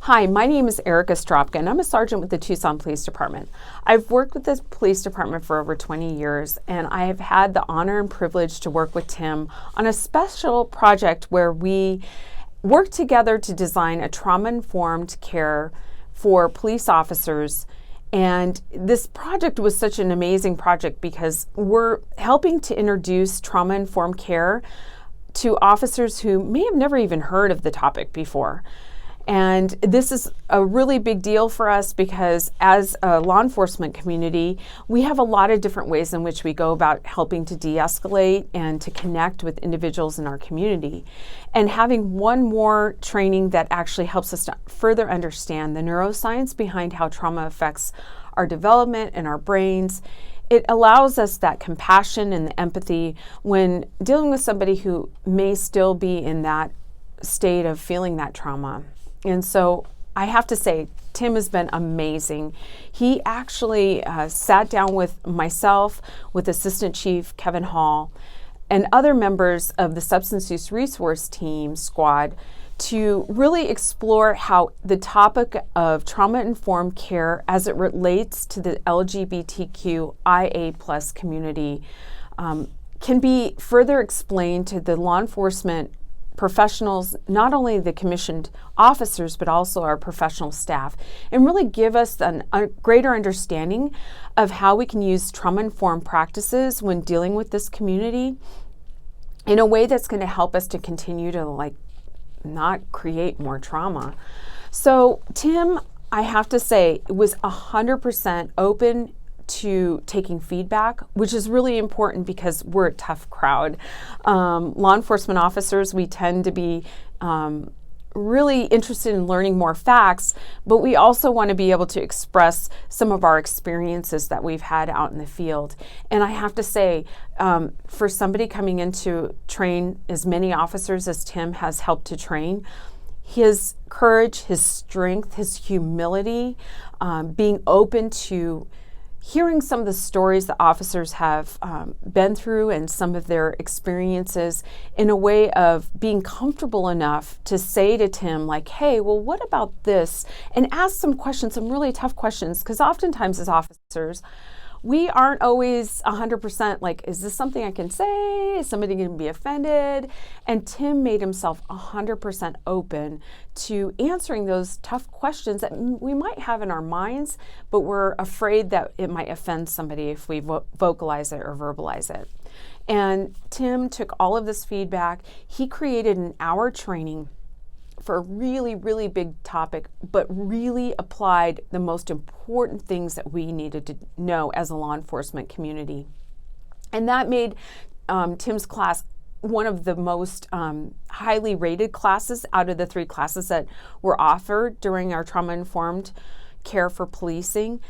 Hi, my name is Ericka Stropka, and I'm a sergeant with the Tucson Police Department. I've worked with this police department for over 20 years, and I have had the honor and privilege to work with Tim on a special project where we work together to design a trauma-informed care for police officers. And this project was such an amazing project because we're helping to introduce trauma-informed care to officers who may have never even heard of the topic before. And this is a really big deal for us because as a law enforcement community, we have a lot of different ways in which we go about helping to de-escalate and to connect with individuals in our community. And having one more training that actually helps us to further understand the neuroscience behind how trauma affects our development and our brains, it allows us that compassion and the empathy when dealing with somebody who may still be in that state of feeling that trauma. And so I have to say, Tim has been amazing. He actually sat down with myself, with Assistant Chief Kevin Hall, and other members of the Substance Use Resource Team squad to really explore how the topic of trauma-informed care as it relates to the LGBTQIA+ community can be further explained to the law enforcement professionals, not only the commissioned officers, but also our professional staff, and really give us a greater understanding of how we can use trauma-informed practices when dealing with this community in a way that's going to help us to continue to not create more trauma. So Tim, I have to say, was 100% open to taking feedback, which is really important because we're a tough crowd. Law enforcement officers, we tend to be really interested in learning more facts, but we also want to be able to express some of our experiences that we've had out in the field. And I have to say, for somebody coming in to train as many officers as Tim has helped to train, his courage, his strength, his humility, being open to hearing some of the stories the officers have been through and some of their experiences in a way of being comfortable enough to say to Tim, hey, well, what about this? And ask some questions, some really tough questions, because oftentimes as officers, we aren't always 100% is this something I can say? Is somebody going to be offended? And Tim made himself 100% open to answering those tough questions that we might have in our minds, but we're afraid that it might offend somebody if we vocalize it or verbalize it. And Tim took all of this feedback. He created an hour training for a really, really big topic, but really applied the most important things that we needed to know as a law enforcement community. And that made Tim's class one of the most highly rated classes out of the 3 classes that were offered during our trauma-informed care for policing.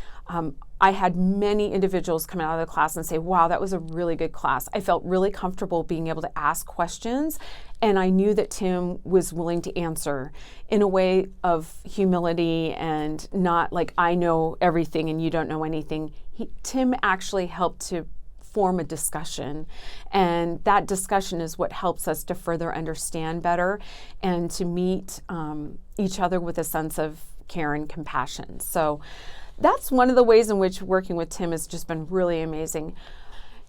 I had many individuals come out of the class and say, wow, that was a really good class. I felt really comfortable being able to ask questions, and I knew that Tim was willing to answer in a way of humility and not I know everything and you don't know anything. Tim actually helped to form a discussion, and that discussion is what helps us to further understand better and to meet each other with a sense of care and compassion. So that's one of the ways in which working with Tim has just been really amazing.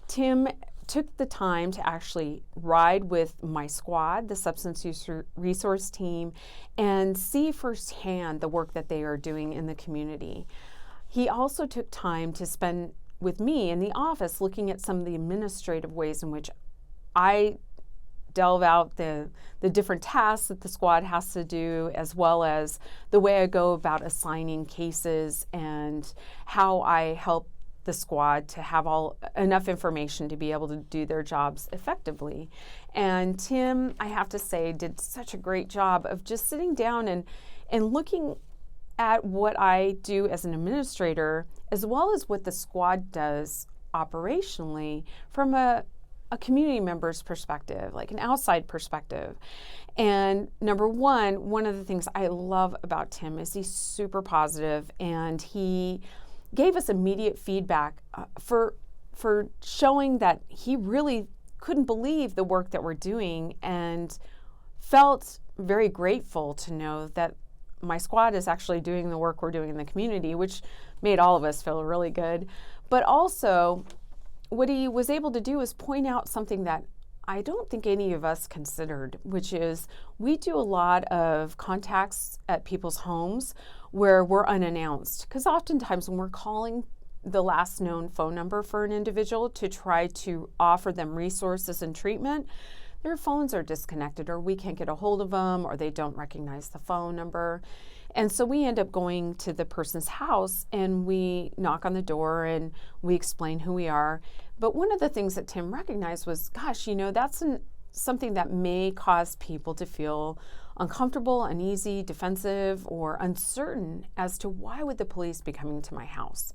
Tim took the time to actually ride with my squad, the Substance Use Resource Team, and see firsthand the work that they are doing in the community. He also took time to spend with me in the office looking at some of the administrative ways in which I delve out the different tasks that the squad has to do, as well as the way I go about assigning cases and how I help the squad to have enough information to be able to do their jobs effectively. And Tim, I have to say, did such a great job of just sitting down and looking at what I do as an administrator, as well as what the squad does operationally from a community member's perspective, an outside perspective. And number one of the things I love about Tim is he's super positive, and he gave us immediate feedback for showing that he really couldn't believe the work that we're doing and felt very grateful to know that my squad is actually doing the work we're doing in the community, which made all of us feel really good. But also, what he was able to do is point out something that I don't think any of us considered, which is we do a lot of contacts at people's homes where we're unannounced. Because oftentimes when we're calling the last known phone number for an individual to try to offer them resources and treatment, their phones are disconnected, or we can't get a hold of them, or they don't recognize the phone number. And so we end up going to the person's house and we knock on the door and we explain who we are. But one of the things that Tim recognized was, gosh, that's something that may cause people to feel uncomfortable, uneasy, defensive, or uncertain as to why would the police be coming to my house.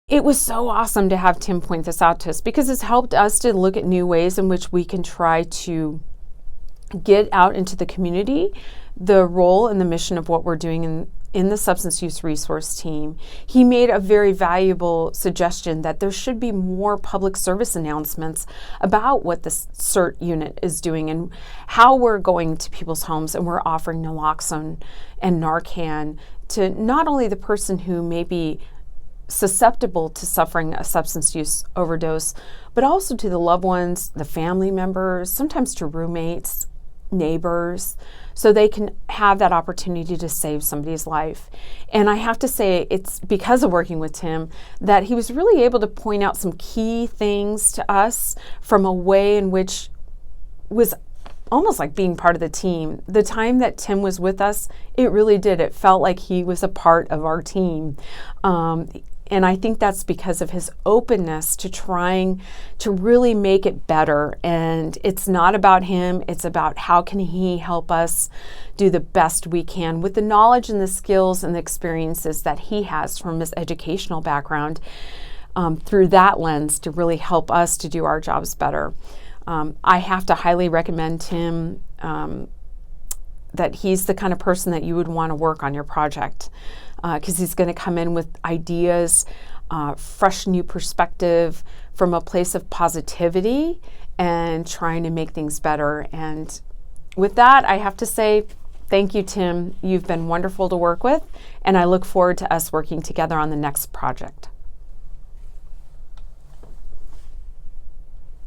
It was so awesome to have Tim point this out to us, because it's helped us to look at new ways in which we can try to get out into the community the role and the mission of what we're doing in the substance use resource team. He made a very valuable suggestion that there should be more public service announcements about what the CERT unit is doing and how we're going to people's homes and we're offering naloxone and Narcan to not only the person who may be susceptible to suffering a substance use overdose, but also to the loved ones, the family members, sometimes to roommates, neighbors, so they can have that opportunity to save somebody's life. And I have to say, it's because of working with Tim that he was really able to point out some key things to us from a way in which was almost like being part of the team. The time that Tim was with us, it really did. It felt like he was a part of our team. And I think that's because of his openness to trying to really make it better. And it's not about him, it's about how can he help us do the best we can with the knowledge and the skills and the experiences that he has from his educational background, through that lens to really help us to do our jobs better. I have to highly recommend Tim, that he's the kind of person that you would want to work on your project, because he's going to come in with ideas, fresh new perspective from a place of positivity and trying to make things better. And with that, I have to say, thank you, Tim. You've been wonderful to work with, and I look forward to us working together on the next project.